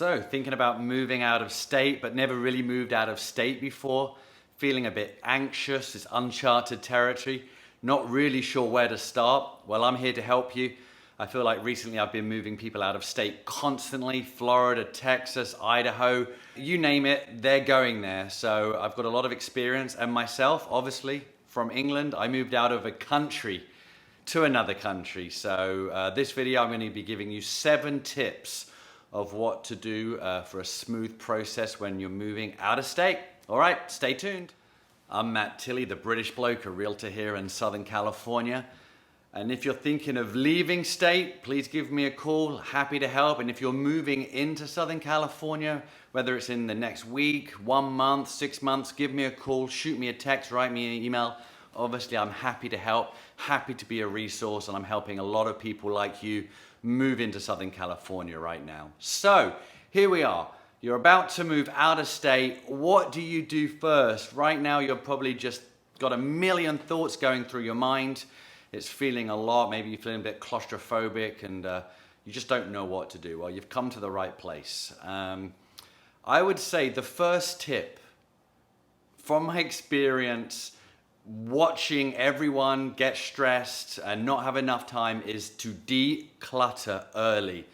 So, thinking about moving out of state, but never really moved out of state before, feeling a bit anxious, it's uncharted territory, not really sure where to start. Well, I'm here to help you. I feel like recently I've been moving people out of state constantly, Florida, Texas, Idaho, you name it, they're going there. So I've got a lot of experience, and myself, obviously, from England, I moved out of a country to another country. So this video, I'm going to be giving you 7 tips of what to do for a smooth process when you're moving out of state. All right, stay tuned. I'm Matt Tilley, the British Bloke, a realtor here in Southern California. And if you're thinking of leaving state, please give me a call, happy to help. And if you're moving into Southern California, whether it's in the next week, 1 month, 6 months, give me a call, shoot me a text, write me an email. Obviously, I'm happy to help, happy to be a resource, and I'm helping a lot of people like you move into Southern California right now. So here we are. You're about to move out of state. What do you do first? Right now, you're probably just got a million thoughts going through your mind. It's feeling a lot. Maybe you're feeling a bit claustrophobic and you just don't know what to do. Well, you've come to the right place. I would say the first tip, from my experience, watching everyone get stressed and not have enough time, is to declutter early.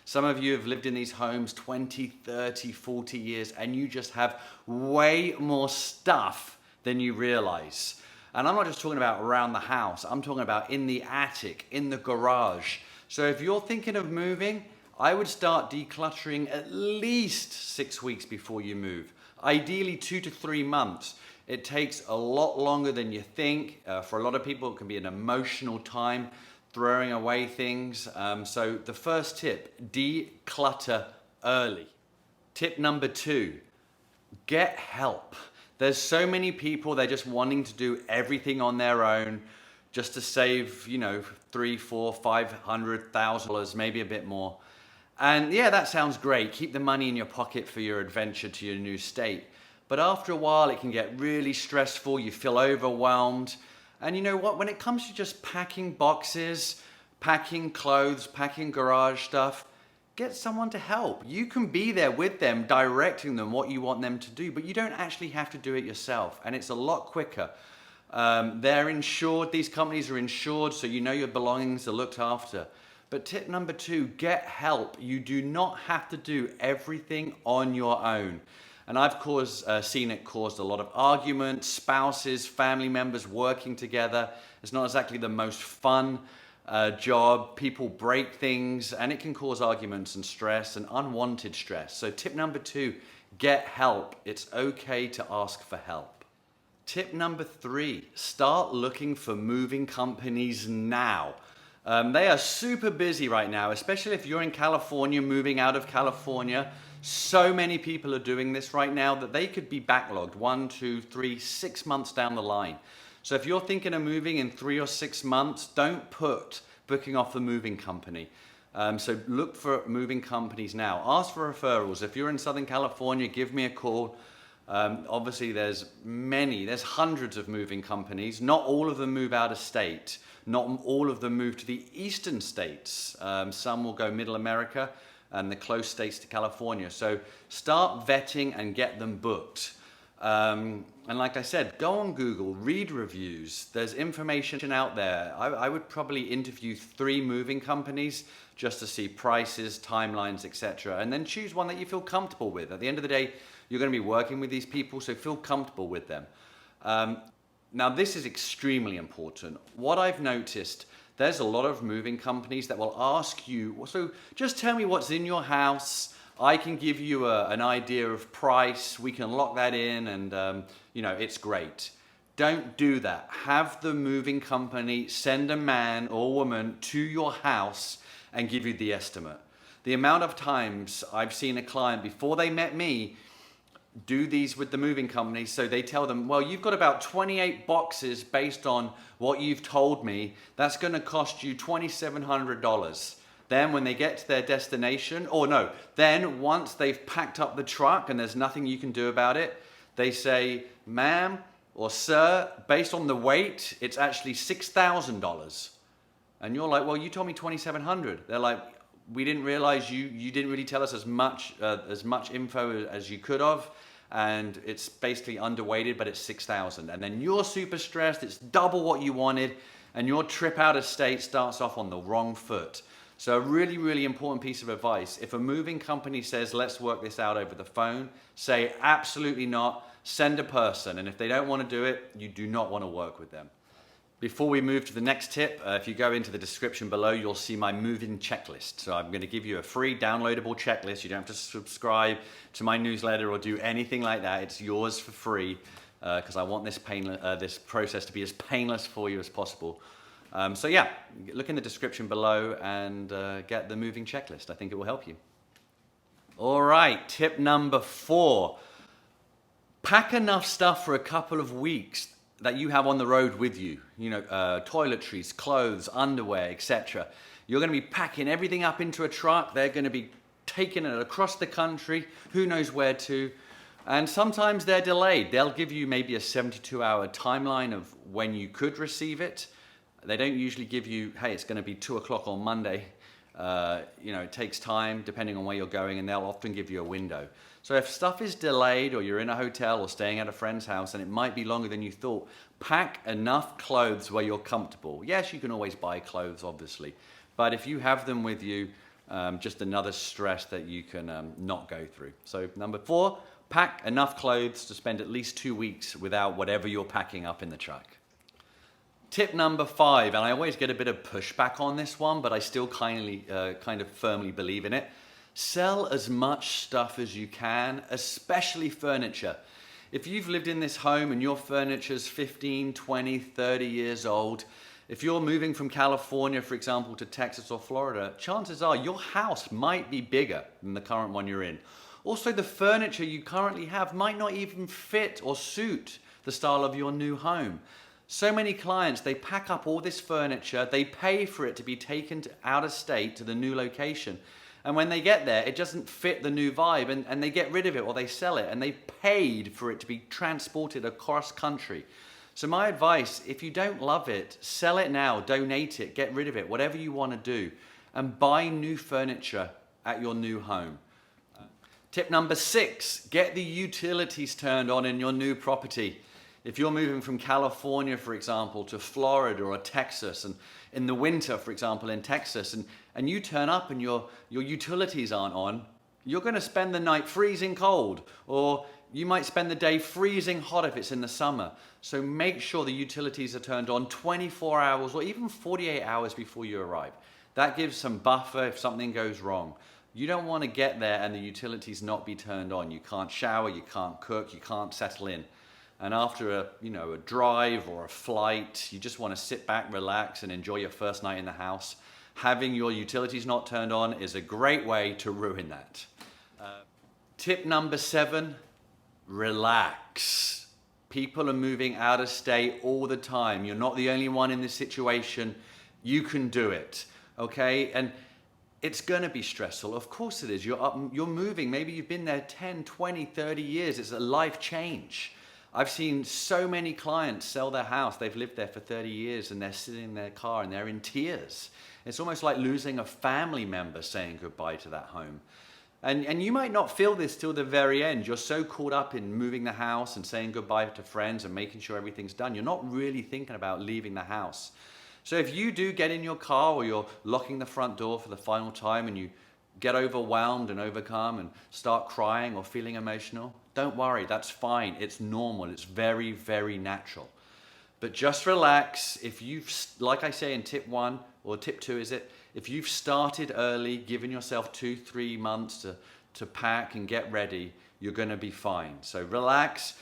Some of you have lived in these homes 20, 30, 40 years, and you just have way more stuff than you realize. And I'm not just talking about around the house, I'm talking about in the attic, in the garage. So if you're thinking of moving, I would start decluttering at least 6 weeks before you move. Ideally 2 to 3 months. It takes a lot longer than you think. For a lot of people, it can be an emotional time, throwing away things. So the first tip, declutter early. Tip number 2, get help. There's so many people, they're just wanting to do everything on their own just to save, $300, $400, $500,000, maybe a bit more. And yeah, that sounds great. Keep the money in your pocket for your adventure to your new state. But after a while, it can get really stressful. You feel overwhelmed. And you know what? When it comes to just packing boxes, packing clothes, packing garage stuff, get someone to help. You can be there with them, directing them what you want them to do, but you don't actually have to do it yourself. And it's a lot quicker. They're insured. These companies are insured, so you know your belongings are looked after. But tip number 2, get help. You do not have to do everything on your own. And I've seen it caused a lot of arguments, spouses, family members working together. It's not exactly the most fun job. People break things, and it can cause arguments and stress and unwanted stress. So tip number 2, get help. It's okay to ask for help. Tip number 3, start looking for moving companies now. They are super busy right now, especially if you're in California, moving out of California. So many people are doing this right now that they could be backlogged 1, 2, 3, 6 months down the line. So if you're thinking of moving in 3 or 6 months, don't put booking off the moving company. So look for moving companies now. Ask for referrals. If you're in Southern California, give me a call. Obviously there's hundreds of moving companies. Not all of them move out of state. Not all of them move to the eastern states. Some will go middle America and the close states to California. So start vetting and get them booked. And like I said, go on Google, read reviews. There's information out there. I would probably interview 3 moving companies just to see prices, timelines, etc. And then choose one that you feel comfortable with. At the end of the day, you're going to be working with these people, so feel comfortable with them. Now, this is extremely important. What I've noticed, there's a lot of moving companies that will ask you, so just tell me what's in your house. I can give you an idea of price. We can lock that in and, it's great. Don't do that. Have the moving company send a man or woman to your house and give you the estimate. The amount of times I've seen a client before they met me do these with the moving company, so they tell them, well, you've got about 28 boxes based on what you've told me. That's going to cost you $2,700. Then when they get to their destination, then once they've packed up the truck and there's nothing you can do about it, they say, ma'am or sir, based on the weight, it's actually $6,000. And you're like, well, you told me $2,700. They're like, we didn't realize you didn't really tell us as much info as you could have, and it's basically underweighted, but it's 6,000. And then you're super stressed, it's double what you wanted, and your trip out of state starts off on the wrong foot. So a really, really important piece of advice. If a moving company says, let's work this out over the phone, say absolutely not, send a person. And if they don't want to do it, you do not want to work with them. Before we move to the next tip, if you go into the description below, you'll see my move-in checklist. So I'm going to give you a free downloadable checklist. You don't have to subscribe to my newsletter or do anything like that. It's yours for free because I want this process to be as painless for you as possible. So yeah, look in the description below and get the moving checklist. I think it will help you. All right, tip number 4. Pack enough stuff for a couple of weeks that you have on the road with you. You know, toiletries, clothes, underwear, etc. You're going to be packing everything up into a truck. They're going to be taking it across the country, who knows where to. And sometimes they're delayed. They'll give you maybe a 72-hour timeline of when you could receive it. They don't usually give you, hey, it's going to be 2 o'clock on Monday. You know, it takes time depending on where you're going, and they'll often give you a window. So if stuff is delayed, or you're in a hotel or staying at a friend's house and it might be longer than you thought, pack enough clothes where you're comfortable. Yes, you can always buy clothes, obviously, but if you have them with you, just another stress that you can not go through. So number 4, pack enough clothes to spend at least 2 weeks without whatever you're packing up in the truck. Tip number 5, and I always get a bit of pushback on this one, but I still kind of firmly believe in it. Sell as much stuff as you can, especially furniture. If you've lived in this home and your furniture's 15, 20, 30 years old, if you're moving from California, for example, to Texas or Florida, chances are your house might be bigger than the current one you're in. Also, the furniture you currently have might not even fit or suit the style of your new home. So many clients, they pack up all this furniture, they pay for it to be taken out of state to the new location. And when they get there, it doesn't fit the new vibe, and they get rid of it or they sell it, and they paid for it to be transported across country. So my advice, if you don't love it, sell it now, donate it, get rid of it, whatever you want to do, and buy new furniture at your new home. Tip number 6, get the utilities turned on in your new property. If you're moving from California, for example, to Florida or Texas, and in the winter, for example, in Texas, and you turn up and your utilities aren't on, you're going to spend the night freezing cold, or you might spend the day freezing hot if it's in the summer. So make sure the utilities are turned on 24 hours or even 48 hours before you arrive. That gives some buffer if something goes wrong. You don't want to get there and the utilities not be turned on. You can't shower, you can't cook, you can't settle in. And after a drive or a flight, you just want to sit back, relax, and enjoy your first night in the house. Having your utilities not turned on is a great way to ruin that. Tip number 7, relax. People are moving out of state all the time. You're not the only one in this situation. You can do it, okay? And it's going to be stressful. Of course it is. You're moving. Maybe you've been there 10, 20, 30 years. It's a life change. I've seen so many clients sell their house. They've lived there for 30 years and they're sitting in their car and they're in tears. It's almost like losing a family member saying goodbye to that home. And you might not feel this till the very end. You're so caught up in moving the house and saying goodbye to friends and making sure everything's done. You're not really thinking about leaving the house. So if you do get in your car or you're locking the front door for the final time and you get overwhelmed and overcome and start crying or feeling emotional, don't worry, that's fine. It's normal. It's very, very natural. But just relax. If you've, like I say in tip 1 or tip 2, if you've started early, given yourself 2-3 months to pack and get ready, you're going to be fine. So relax,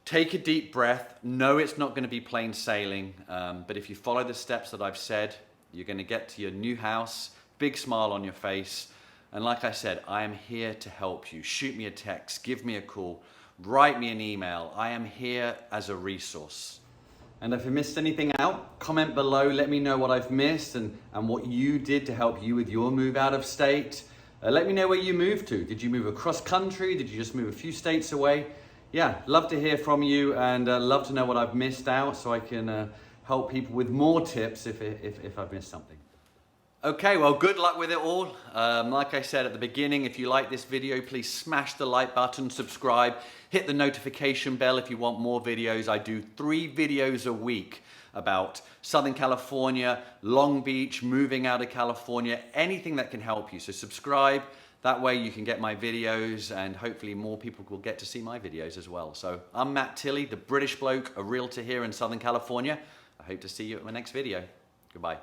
take a deep breath. No, it's not going to be plain sailing. But if you follow the steps that I've said, you're going to get to your new house, big smile on your face. And like I said, I am here to help you. Shoot me a text, give me a call, write me an email. I am here as a resource. And if I missed anything out, comment below, let me know what I've missed and what you did to help you with your move out of state. Let me know where you moved to. Did you move across country? Did you just move a few states away? Yeah, love to hear from you and love to know what I've missed out so I can help people with more tips if I've missed something. Okay, well, good luck with it all. Like I said at the beginning, if you like this video, please smash the like button, subscribe, hit the notification bell if you want more videos. I do 3 videos a week about Southern California, Long Beach, moving out of California, anything that can help you. So subscribe, that way you can get my videos and hopefully more people will get to see my videos as well. So I'm Matt Tilley, the British bloke, a realtor here in Southern California. I hope to see you at my next video. Goodbye.